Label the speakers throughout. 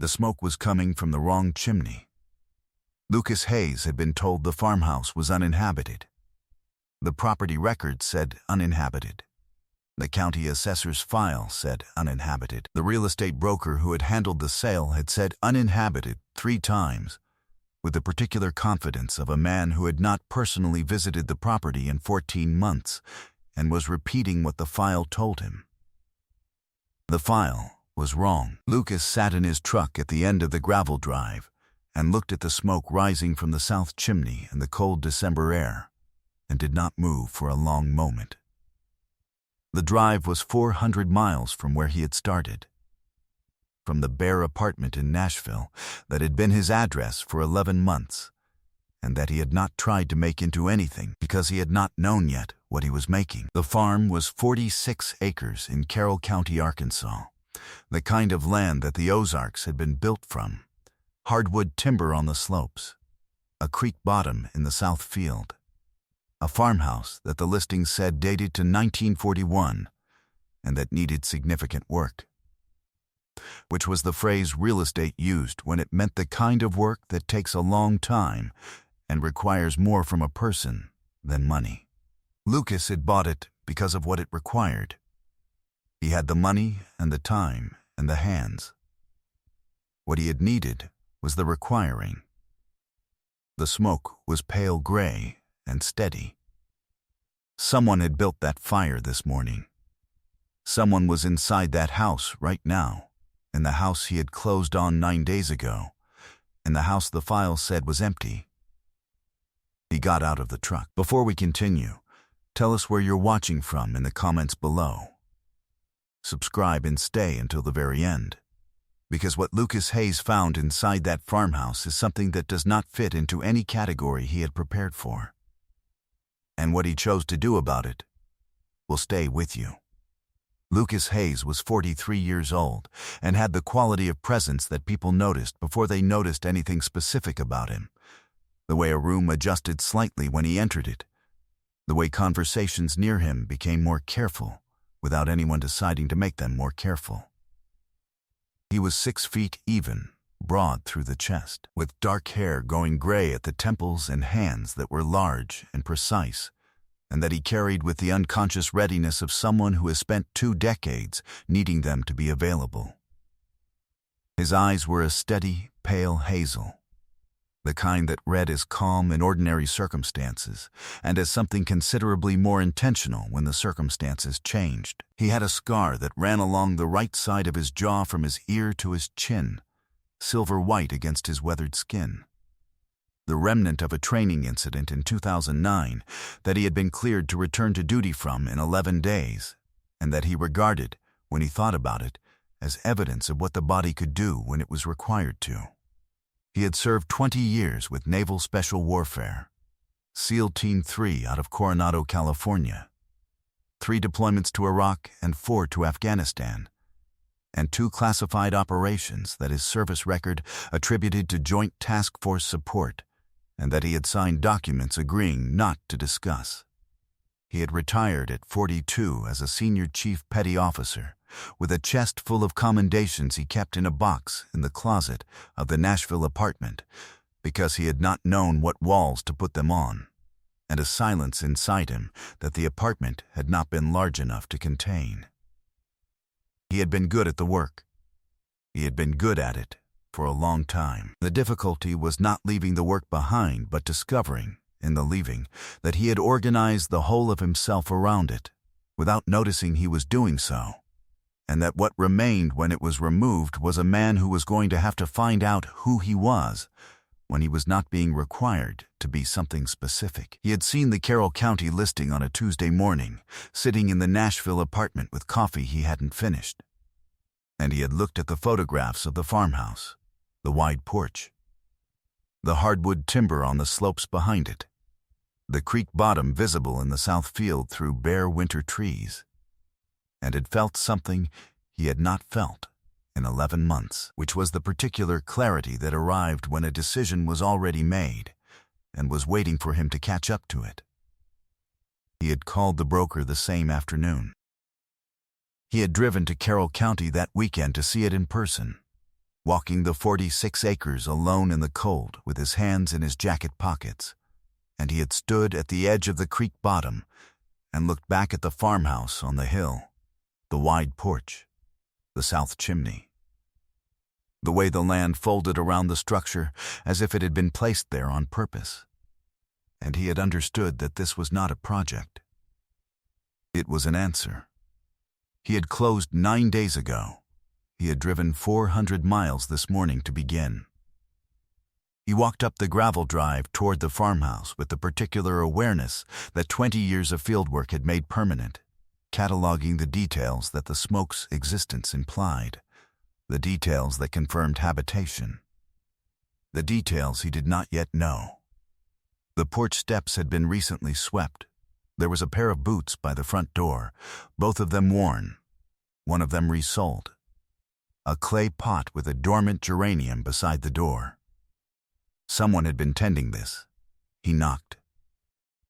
Speaker 1: The smoke was coming from the wrong chimney. Lucas Hayes had been told the farmhouse was uninhabited. The property record said uninhabited. The county assessor's file said uninhabited. The real estate broker who had handled the sale had said uninhabited 3 times, with the particular confidence of a man who had not personally visited the property in 14 months and was repeating what the file told him. The file was wrong. Lucas sat in his truck at the end of the gravel drive and looked at the smoke rising from the south chimney in the cold December air and did not move for a long moment. The drive was 400 miles from where he had started, from the bare apartment in Nashville that had been his address for 11 months, and that he had not tried to make into anything because he had not known yet what he was making. The farm was 46 acres in Carroll County, Arkansas, the kind of land that the Ozarks had been built from, hardwood timber on the slopes, a creek bottom in the south field, a farmhouse that the listing said dated to 1941 and that needed significant work, which was the phrase real estate used when it meant the kind of work that takes a long time and requires more from a person than money. Lucas had bought it because of what it required. He had the money and the time and the hands. What he had needed was the requiring. The smoke was pale gray and steady. Someone had built that fire this morning. Someone was inside that house right now, in the house he had closed on 9 days ago, in the house the file said was empty. He got out of the truck. Before we continue, tell us where you're watching from in the comments below. Subscribe and stay until the very end, because what Lucas Hayes found inside that farmhouse is something that does not fit into any category he had prepared for. And what he chose to do about it will stay with you. Lucas Hayes was 43 years old and had the quality of presence that people noticed before they noticed anything specific about him. The way a room adjusted slightly when he entered it. The way conversations near him became more careful without anyone deciding to make them more careful. He was 6 feet even, broad through the chest, with dark hair going gray at the temples and hands that were large and precise, and that he carried with the unconscious readiness of someone who has spent 2 decades needing them to be available. His eyes were a steady, pale hazel, the kind that read as calm in ordinary circumstances and as something considerably more intentional when the circumstances changed. He had a scar that ran along the right side of his jaw from his ear to his chin, silver white against his weathered skin. The remnant of a training incident in 2009 that he had been cleared to return to duty from in 11 days, and that he regarded, when he thought about it, as evidence of what the body could do when it was required to. He had served 20 years with Naval Special Warfare, SEAL Team 3 out of Coronado, California, 3 deployments to Iraq and 4 to Afghanistan, and 2 classified operations that his service record attributed to Joint Task Force support, and that he had signed documents agreeing not to discuss. He had retired at 42 as a senior chief petty officer, with a chest full of commendations he kept in a box in the closet of the Nashville apartment, because he had not known what walls to put them on, and a silence inside him that the apartment had not been large enough to contain. He had been good at the work. He had been good at it for a long time. The difficulty was not leaving the work behind, but discovering, in the leaving, that he had organized the whole of himself around it, without noticing he was doing so, and that what remained when it was removed was a man who was going to have to find out who he was when he was not being required to be something specific. He had seen the Carroll County listing on a Tuesday morning, sitting in the Nashville apartment with coffee he hadn't finished. And he had looked at the photographs of the farmhouse, the wide porch, the hardwood timber on the slopes behind it, the creek bottom visible in the south field through bare winter trees, and had felt something he had not felt in 11 months, which was the particular clarity that arrived when a decision was already made and was waiting for him to catch up to it. He had called the broker the same afternoon. He had driven to Carroll County that weekend to see it in person, walking the 46 acres alone in the cold with his hands in his jacket pockets, and he had stood at the edge of the creek bottom and looked back at the farmhouse on the hill, the wide porch, the south chimney. The way the land folded around the structure as if it had been placed there on purpose. And he had understood that this was not a project. It was an answer. He had closed 9 days ago. He had driven 400 miles this morning to begin. He walked up the gravel drive toward the farmhouse with the particular awareness that 20 years of fieldwork had made permanent, cataloging the details that the smoke's existence implied, the details that confirmed habitation, the details he did not yet know. The porch steps had been recently swept. There was a pair of boots by the front door, both of them worn, one of them resoled. A clay pot with a dormant geranium beside the door. Someone had been tending this. He knocked.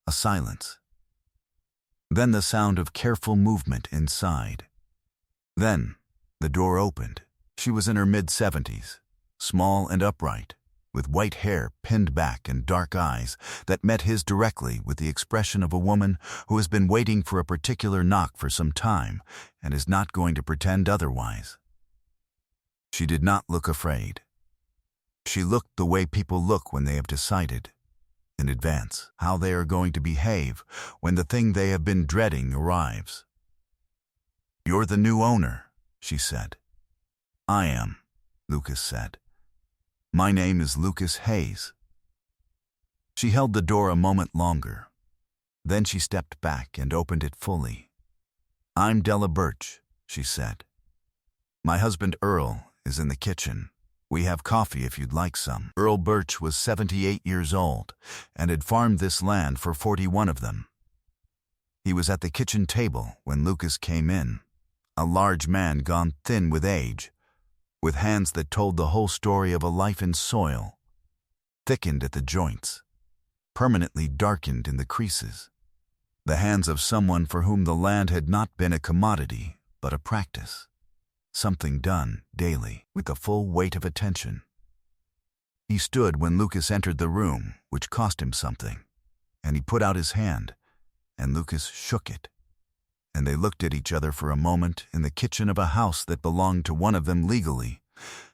Speaker 1: A silence. Then the sound of careful movement inside. Then the door opened. She was in her mid-70s, small and upright, with white hair pinned back and dark eyes that met his directly with the expression of a woman who has been waiting for a particular knock for some time and is not going to pretend otherwise. She did not look afraid. She looked the way people look when they have decided, in advance, how they are going to behave when the thing they have been dreading arrives. "You're the new owner," she said. "I am," Lucas said. "My name is Lucas Hayes." She held the door a moment longer. Then she stepped back and opened it fully. "I'm Della Birch," she said. "My husband Earl is in the kitchen. We have coffee if you'd like some." Earl Birch was 78 years old and had farmed this land for 41 of them. He was at the kitchen table when Lucas came in, a large man gone thin with age, with hands that told the whole story of a life in soil, thickened at the joints, permanently darkened in the creases. The hands of someone for whom the land had not been a commodity, but a practice, something done daily with the full weight of attention. He stood when Lucas entered the room, which cost him something, and he put out his hand, and Lucas shook it. And they looked at each other for a moment in the kitchen of a house that belonged to one of them legally,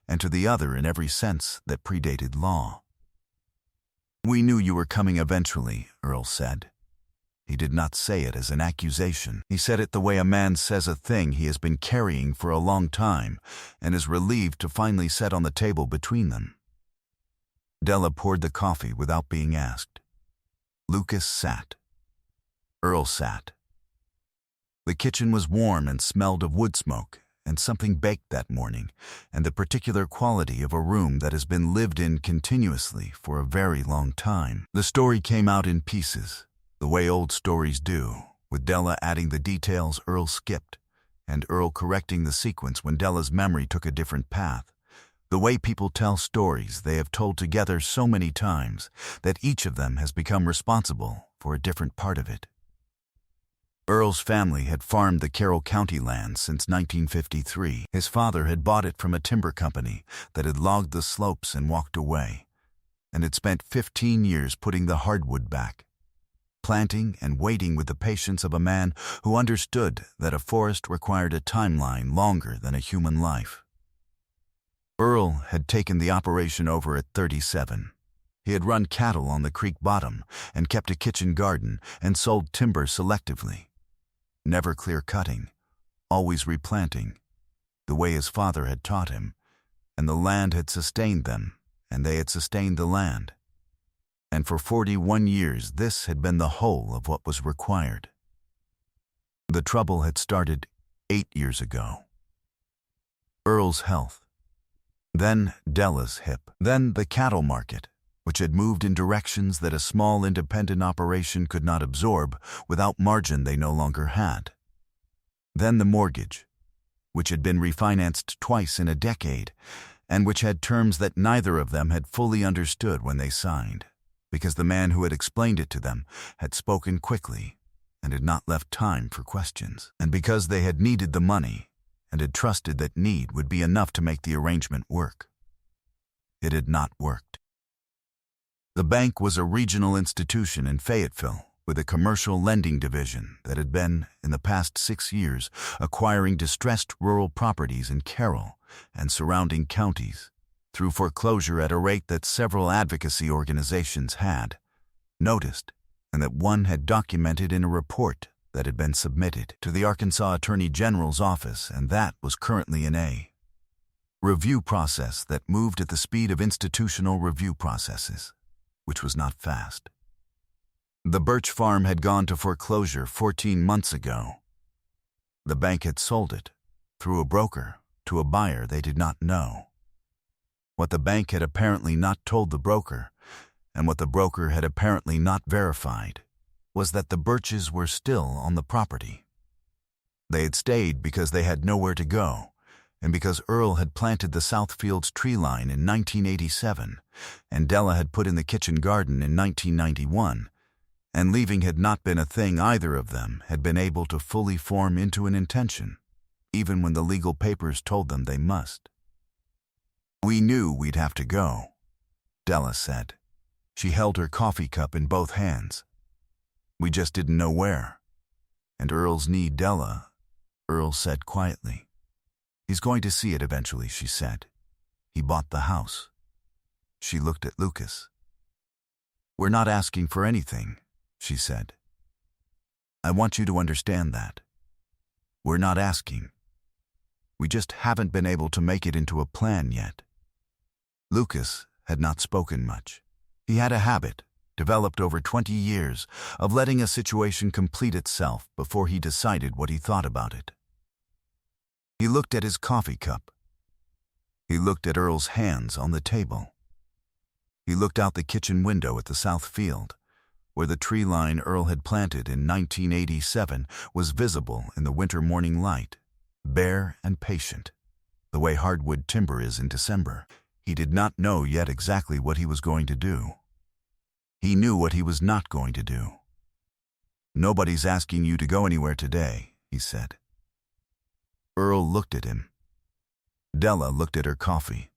Speaker 1: and to the other in every sense that predated law. "We knew you were coming eventually," Earl said. He did not say it as an accusation. He said it the way a man says a thing he has been carrying for a long time and is relieved to finally set on the table between them. Della poured the coffee without being asked. Lucas sat. Earl sat. The kitchen was warm and smelled of wood smoke and something baked that morning, and the particular quality of a room that has been lived in continuously for a very long time. The story came out in pieces, the way old stories do, with Della adding the details Earl skipped, and Earl correcting the sequence when Della's memory took a different path. The way people tell stories they have told together so many times that each of them has become responsible for a different part of it. Earl's family had farmed the Carroll County land since 1953. His father had bought it from a timber company that had logged the slopes and walked away, and had spent 15 years putting the hardwood back, planting and waiting with the patience of a man who understood that a forest required a timeline longer than a human life. Earl had taken the operation over at 37. He had run cattle on the creek bottom and kept a kitchen garden and sold timber selectively. Never clear-cutting, always replanting, the way his father had taught him, and the land had sustained them, and they had sustained the land. And for 41 years this had been the whole of what was required. The trouble had started 8 years ago. Earl's health. Then Della's hip. Then the cattle market, which had moved in directions that a small independent operation could not absorb without margin they no longer had. Then the mortgage, which had been refinanced twice in a decade, and which had terms that neither of them had fully understood when they signed, because the man who had explained it to them had spoken quickly and had not left time for questions, and because they had needed the money and had trusted that need would be enough to make the arrangement work. It had not worked. The bank was a regional institution in Fayetteville with a commercial lending division that had been, in the past 6 years, acquiring distressed rural properties in Carroll and surrounding counties through foreclosure at a rate that several advocacy organizations had noticed, and that one had documented in a report that had been submitted to the Arkansas Attorney General's office, and that was currently in a review process that moved at the speed of institutional review processes, which was not fast. The Birch Farm had gone to foreclosure 14 months ago. The bank had sold it, through a broker, to a buyer they did not know. What the bank had apparently not told the broker, and what the broker had apparently not verified, was that the Birches were still on the property. They had stayed because they had nowhere to go, and because Earl had planted the Southfields tree line in 1987, and Della had put in the kitchen garden in 1991, and leaving had not been a thing either of them had been able to fully form into an intention, even when the legal papers told them they must. "We knew we'd have to go," Della said. She held her coffee cup in both hands. "We just didn't know where. And Earl's need Della," Earl said quietly. "He's going to see it eventually," she said. "He bought the house." She looked at Lucas. "We're not asking for anything," she said. "I want you to understand that. We're not asking. We just haven't been able to make it into a plan yet." Lucas had not spoken much. He had a habit, developed over 20 years, of letting a situation complete itself before he decided what he thought about it. He looked at his coffee cup. He looked at Earl's hands on the table. He looked out the kitchen window at the south field, where the tree line Earl had planted in 1987 was visible in the winter morning light, bare and patient, the way hardwood timber is in December. He did not know yet exactly what he was going to do. He knew what he was not going to do. "Nobody's asking you to go anywhere today," he said. Earl looked at him. Della looked at her coffee.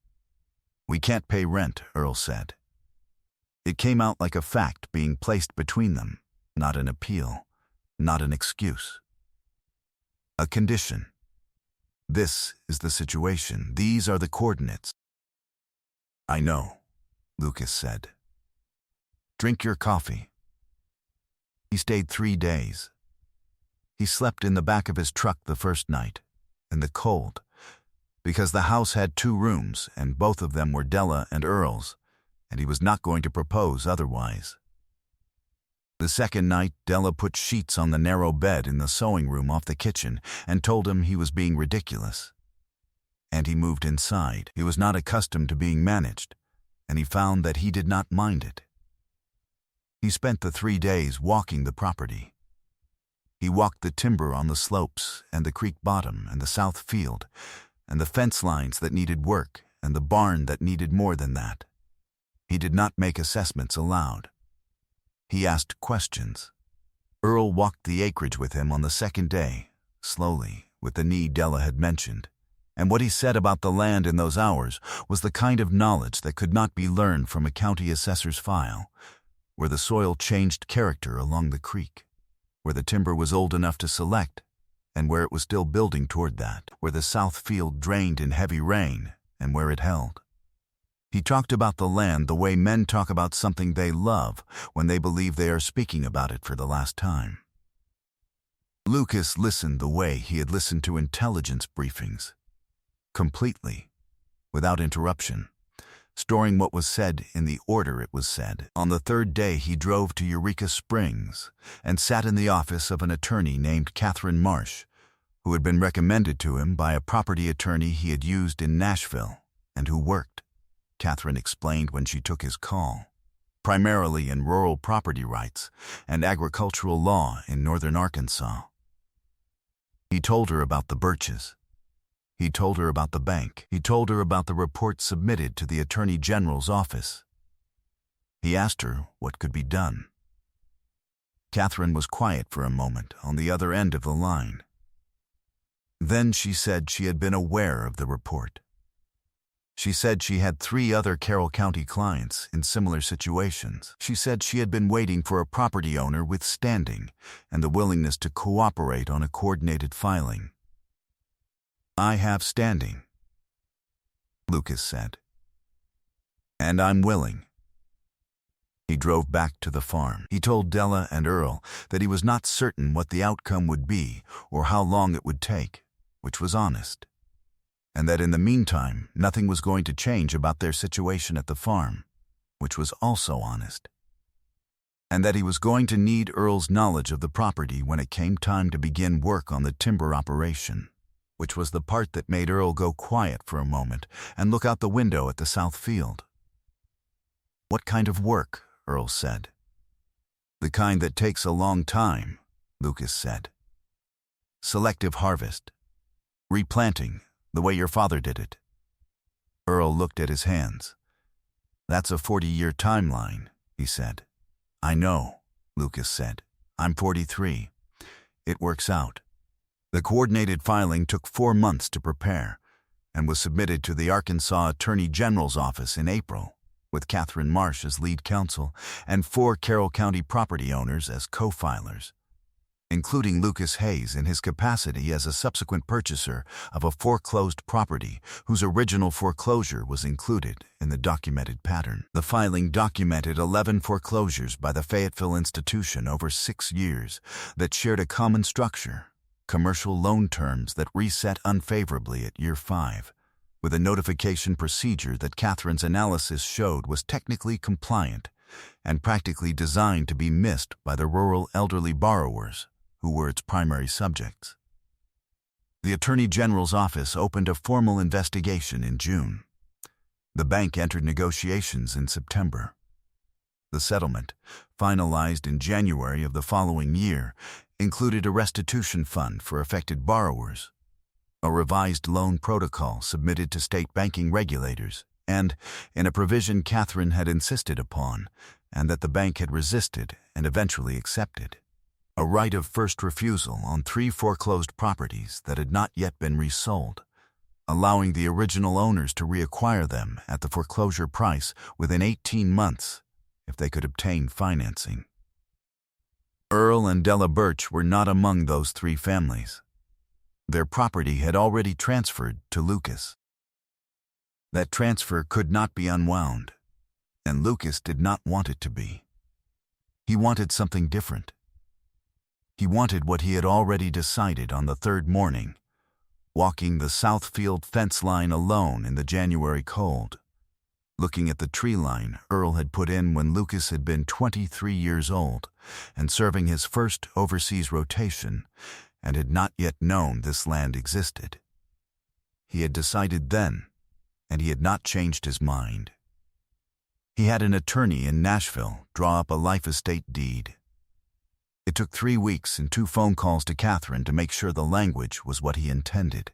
Speaker 1: "We can't pay rent," Earl said. It came out like a fact being placed between them, not an appeal, not an excuse. A condition. "This is the situation. These are the coordinates." "I know," Lucas said. "Drink your coffee." He stayed 3 days. He slept in the back of his truck the first night, in the cold, because the house had 2 rooms and both of them were Della and Earl's, and he was not going to propose otherwise. The second night, Della put sheets on the narrow bed in the sewing room off the kitchen and told him he was being ridiculous. And he moved inside. He was not accustomed to being managed, and he found that he did not mind it. He spent the 3 days walking the property. He walked the timber on the slopes and the creek bottom and the south field, and the fence lines that needed work and the barn that needed more than that. He did not make assessments aloud. He asked questions. Earl walked the acreage with him on the second day, slowly, with the need Della had mentioned. And what he said about the land in those hours was the kind of knowledge that could not be learned from a county assessor's file, where the soil changed character along the creek, where the timber was old enough to select, and where it was still building toward that, where the south field drained in heavy rain, and where it held. He talked about the land the way men talk about something they love when they believe they are speaking about it for the last time. Lucas listened the way he had listened to intelligence briefings, completely, without interruption, storing what was said in the order it was said. On the 3rd day he drove to Eureka Springs and sat in the office of an attorney named Catherine Marsh, who had been recommended to him by a property attorney he had used in Nashville and who worked, Catherine explained when she took his call, primarily in rural property rights and agricultural law in northern Arkansas. He told her about the Birches. He told her about the bank. He told her about the report submitted to the Attorney General's office. He asked her what could be done. Catherine was quiet for a moment on the other end of the line. Then she said she had been aware of the report. She said she had 3 other Carroll County clients in similar situations. She said she had been waiting for a property owner with standing and the willingness to cooperate on a coordinated filing. "I have standing," Lucas said. "And I'm willing." He drove back to the farm. He told Della and Earl that he was not certain what the outcome would be or how long it would take, which was honest, and that in the meantime nothing was going to change about their situation at the farm, which was also honest, and that he was going to need Earl's knowledge of the property when it came time to begin work on the timber operation, which was the part that made Earl go quiet for a moment and look out the window at the south field. "What kind of work?" Earl said. "The kind that takes a long time," Lucas said. "Selective harvest. Replanting, the way your father did it." Earl looked at his hands. "That's a 40-year timeline," he said. "I know," Lucas said. "I'm 43. It works out." The coordinated filing took 4 months to prepare and was submitted to the Arkansas Attorney General's office in April, with Catherine Marsh as lead counsel and 4 Carroll County property owners as co-filers, including Lucas Hayes in his capacity as a subsequent purchaser of a foreclosed property whose original foreclosure was included in the documented pattern. The filing documented 11 foreclosures by the Fayetteville institution over 6 years that shared a common structure, commercial loan terms that reset unfavorably at year 5, with a notification procedure that Catherine's analysis showed was technically compliant and practically designed to be missed by the rural elderly borrowers who were its primary subjects. The Attorney General's office opened a formal investigation in June. The bank entered negotiations in September. The settlement, finalized in January of the following year, included a restitution fund for affected borrowers, a revised loan protocol submitted to state banking regulators, and, in a provision Catherine had insisted upon and that the bank had resisted and eventually accepted, a right of first refusal on 3 foreclosed properties that had not yet been resold, allowing the original owners to reacquire them at the foreclosure price within 18 months if they could obtain financing. Earl and Della Birch were not among those 3 families. Their property had already transferred to Lucas. That transfer could not be unwound, and Lucas did not want it to be. He wanted something different. He wanted what he had already decided on the 3rd morning, walking the Southfield fence line alone in the January cold, looking at the tree line Earl had put in when Lucas had been 23 years old and serving his first overseas rotation and had not yet known this land existed. He had decided then, and he had not changed his mind. He had an attorney in Nashville draw up a life estate deed. It took 3 weeks and 2 phone calls to Catherine to make sure the language was what he intended.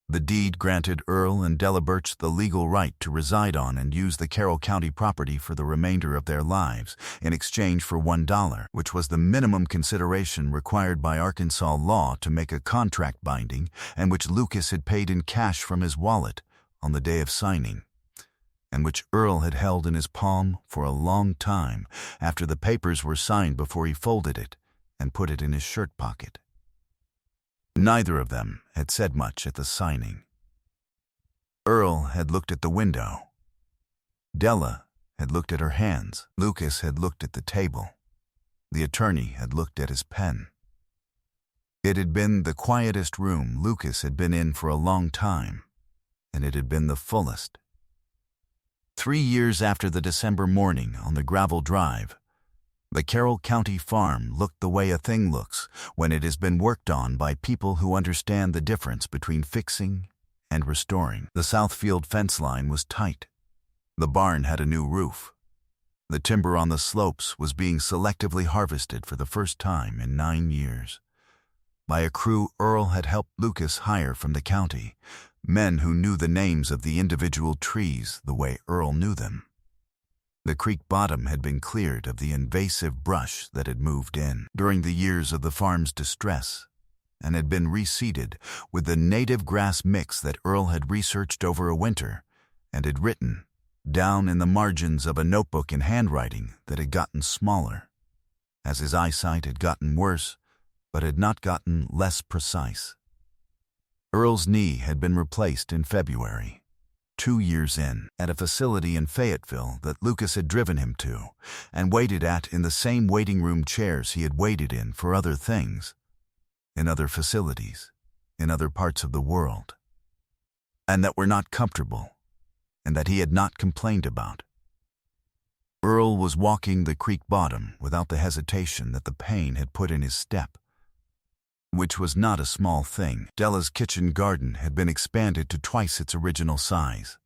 Speaker 1: The deed granted Earl and Della Birch the legal right to reside on and use the Carroll County property for the remainder of their lives in exchange for $1, which was the minimum consideration required by Arkansas law to make a contract binding and which Lucas had paid in cash from his wallet on the day of signing, and which Earl had held in his palm for a long time after the papers were signed before he folded it and put it in his shirt pocket. Neither of them had said much at the signing. Earl had looked at the window. Della had looked at her hands. Lucas had looked at the table. The attorney had looked at his pen. It had been the quietest room Lucas had been in for a long time, and it had been the fullest. 3 years after the December morning on the gravel drive, the Carroll County farm looked the way a thing looks when it has been worked on by people who understand the difference between fixing and restoring. The Southfield fence line was tight. The barn had a new roof. The timber on the slopes was being selectively harvested for the first time in 9 years, by a crew Earl had helped Lucas hire from the county, men who knew the names of the individual trees the way Earl knew them. The creek bottom had been cleared of the invasive brush that had moved in during the years of the farm's distress, and had been reseeded with the native grass mix that Earl had researched over a winter and had written down in the margins of a notebook in handwriting that had gotten smaller, as his eyesight had gotten worse but had not gotten less precise. Earl's knee had been replaced in February, 2 years in, at a facility in Fayetteville that Lucas had driven him to and waited at in the same waiting room chairs he had waited in for other things, in other facilities, in other parts of the world, and that were not comfortable, and that he had not complained about. Earl was walking the creek bottom without the hesitation that the pain had put in his step, which was not a small thing. Della's kitchen garden had been expanded to twice its original size.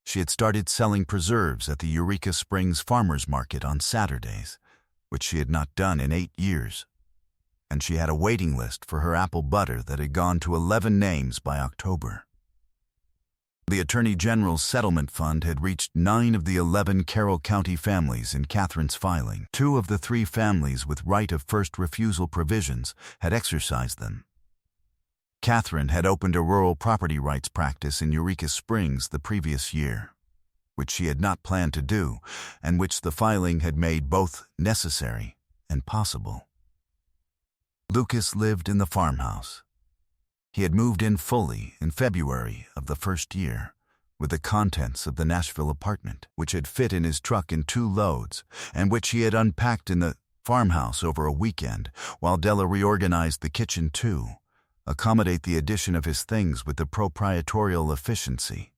Speaker 1: She had started selling preserves at the Eureka Springs Farmers Market on Saturdays, which she had not done in 8 years, and she had a waiting list for her apple butter that had gone to 11 names by October. The Attorney General's settlement fund had reached 9 of the 11 Carroll County families in Catherine's filing. 2 of the 3 families with right of first refusal provisions had exercised them. Catherine had opened a rural property rights practice in Eureka Springs the previous year, which she had not planned to do, and which the filing had made both necessary and possible. Lucas lived in the farmhouse. He had moved in fully in February of the first year, with the contents of the Nashville apartment, which had fit in his truck in 2 loads, and which he had unpacked in the farmhouse over a weekend, while Della reorganized the kitchen to accommodate the addition of his things with the proprietorial efficiency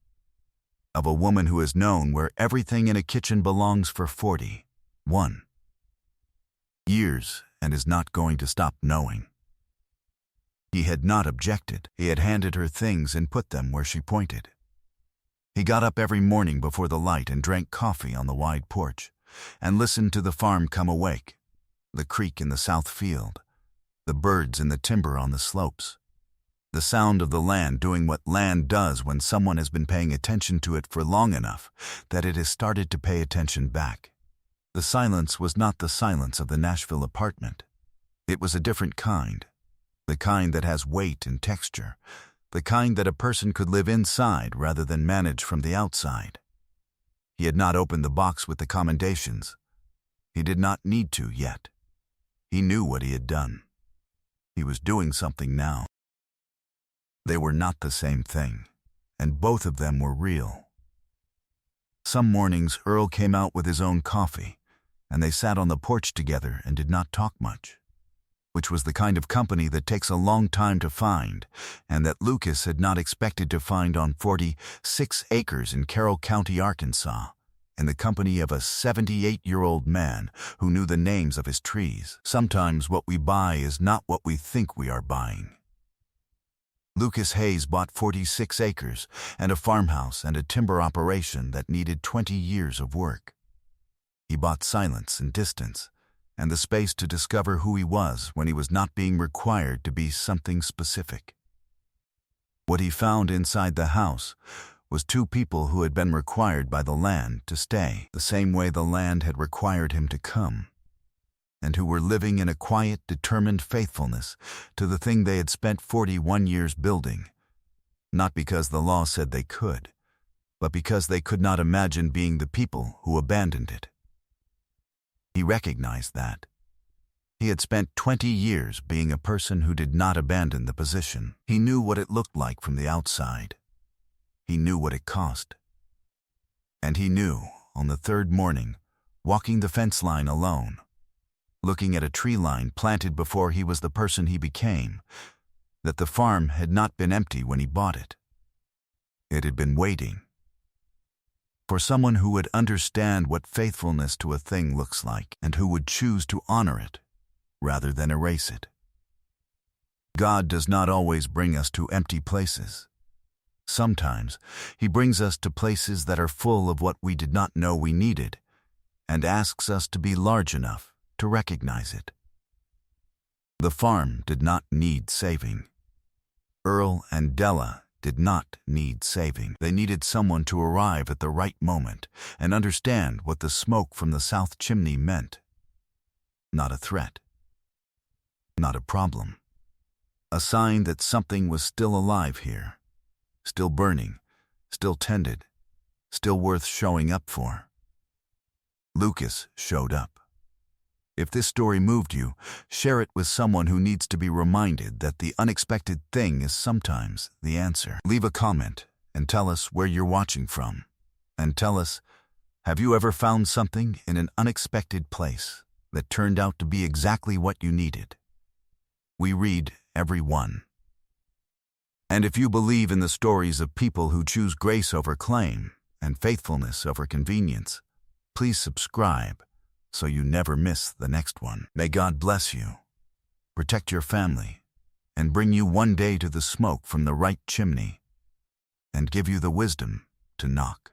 Speaker 1: of a woman who has known where everything in a kitchen belongs for 41 years and is not going to stop knowing. He had not objected. He had handed her things and put them where she pointed. He got up every morning before the light and drank coffee on the wide porch, and listened to the farm come awake, the creek in the south field, the birds in the timber on the slopes, the sound of the land doing what land does when someone has been paying attention to it for long enough that it has started to pay attention back. The silence was not the silence of the Nashville apartment. It was a different kind. The kind that has weight and texture, the kind that a person could live inside rather than manage from the outside. He had not opened the box with the commendations. He did not need to yet. He knew what he had done. He was doing something now. They were not the same thing, and both of them were real. Some mornings Earl came out with his own coffee, and they sat on the porch together and did not talk much, which was the kind of company that takes a long time to find, and that Lucas had not expected to find on 46 acres in Carroll County, Arkansas, in the company of a 78-year-old man who knew the names of his trees. Sometimes what we buy is not what we think we are buying. Lucas Hayes bought 46 acres and a farmhouse and a timber operation that needed 20 years of work. He bought silence and distance, and the space to discover who he was when he was not being required to be something specific. What he found inside the house was 2 people who had been required by the land to stay the same way the land had required him to come, and who were living in a quiet, determined faithfulness to the thing they had spent 41 years building, not because the law said they could, but because they could not imagine being the people who abandoned it. He recognized that. He had spent 20 years being a person who did not abandon the position. He knew what it looked like from the outside. He knew what it cost. And he knew, on the 3rd morning, walking the fence line alone, looking at a tree line planted before he was the person he became, that the farm had not been empty when he bought it. It had been waiting for someone who would understand what faithfulness to a thing looks like and who would choose to honor it rather than erase it. God does not always bring us to empty places. Sometimes He brings us to places that are full of what we did not know we needed and asks us to be large enough to recognize it. The farm did not need saving. Earl and Della did not need saving. They needed someone to arrive at the right moment and understand what the smoke from the south chimney meant. Not a threat. Not a problem. a sign that something was still alive here, still burning, still tended, still worth showing up for. Lucas showed up. If this story moved you, share it with someone who needs to be reminded that the unexpected thing is sometimes the answer. Leave a comment and tell us where you're watching from. And tell us, have you ever found something in an unexpected place that turned out to be exactly what you needed? We read every one. And if you believe in the stories of people who choose grace over claim and faithfulness over convenience, please subscribe so you never miss the next one. May God bless you, protect your family, and bring you one day to the smoke from the right chimney, and give you the wisdom to knock.